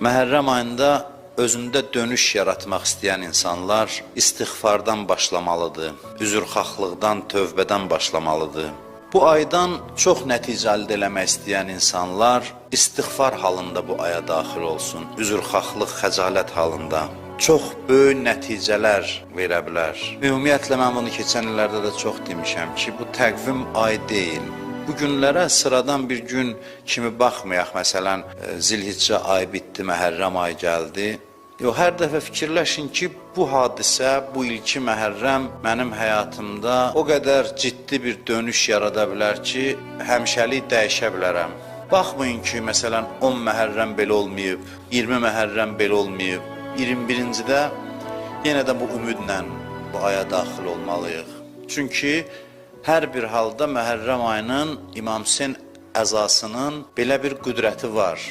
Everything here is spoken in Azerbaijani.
Məhərrəm ayında özündə dönüş yaratmaq istəyən insanlar istiğfardan başlamalıdır, üzrxahlıqdan, tövbədən başlamalıdır. Bu aydan çox nəticə əldə eləmək istəyən insanlar istiğfar halında bu aya daxil olsun, üzrxahlıq, xəcalət halında. Çox böyük nəticələr verə bilər. Ümumiyyətlə, mən bunu keçən illərdə də çox demişəm ki, bu təqvim ay deyil. Bu günlərə sıradan bir gün kimi baxmayaq, məsələn, Zilhiccə ayı bitdi, Məhərrəm ayı gəldi. Yox, hər dəfə fikirləşin ki, bu hadisə, bu ilki Məhərrəm mənim həyatımda o qədər ciddi bir dönüş yarada bilər ki, həmişəlik dəyişə bilərəm. Baxmayın ki, məsələn, 10 Məhərrəm belə olmayıb, 20 Məhərrəm belə olmayıb, 21-cidə yenə də bu ümidlə bu aya daxil olmalıyıq. Çünki hər bir halda Məhərrəm ayının İmam Hüseyn əzasının belə bir qüdrəti var.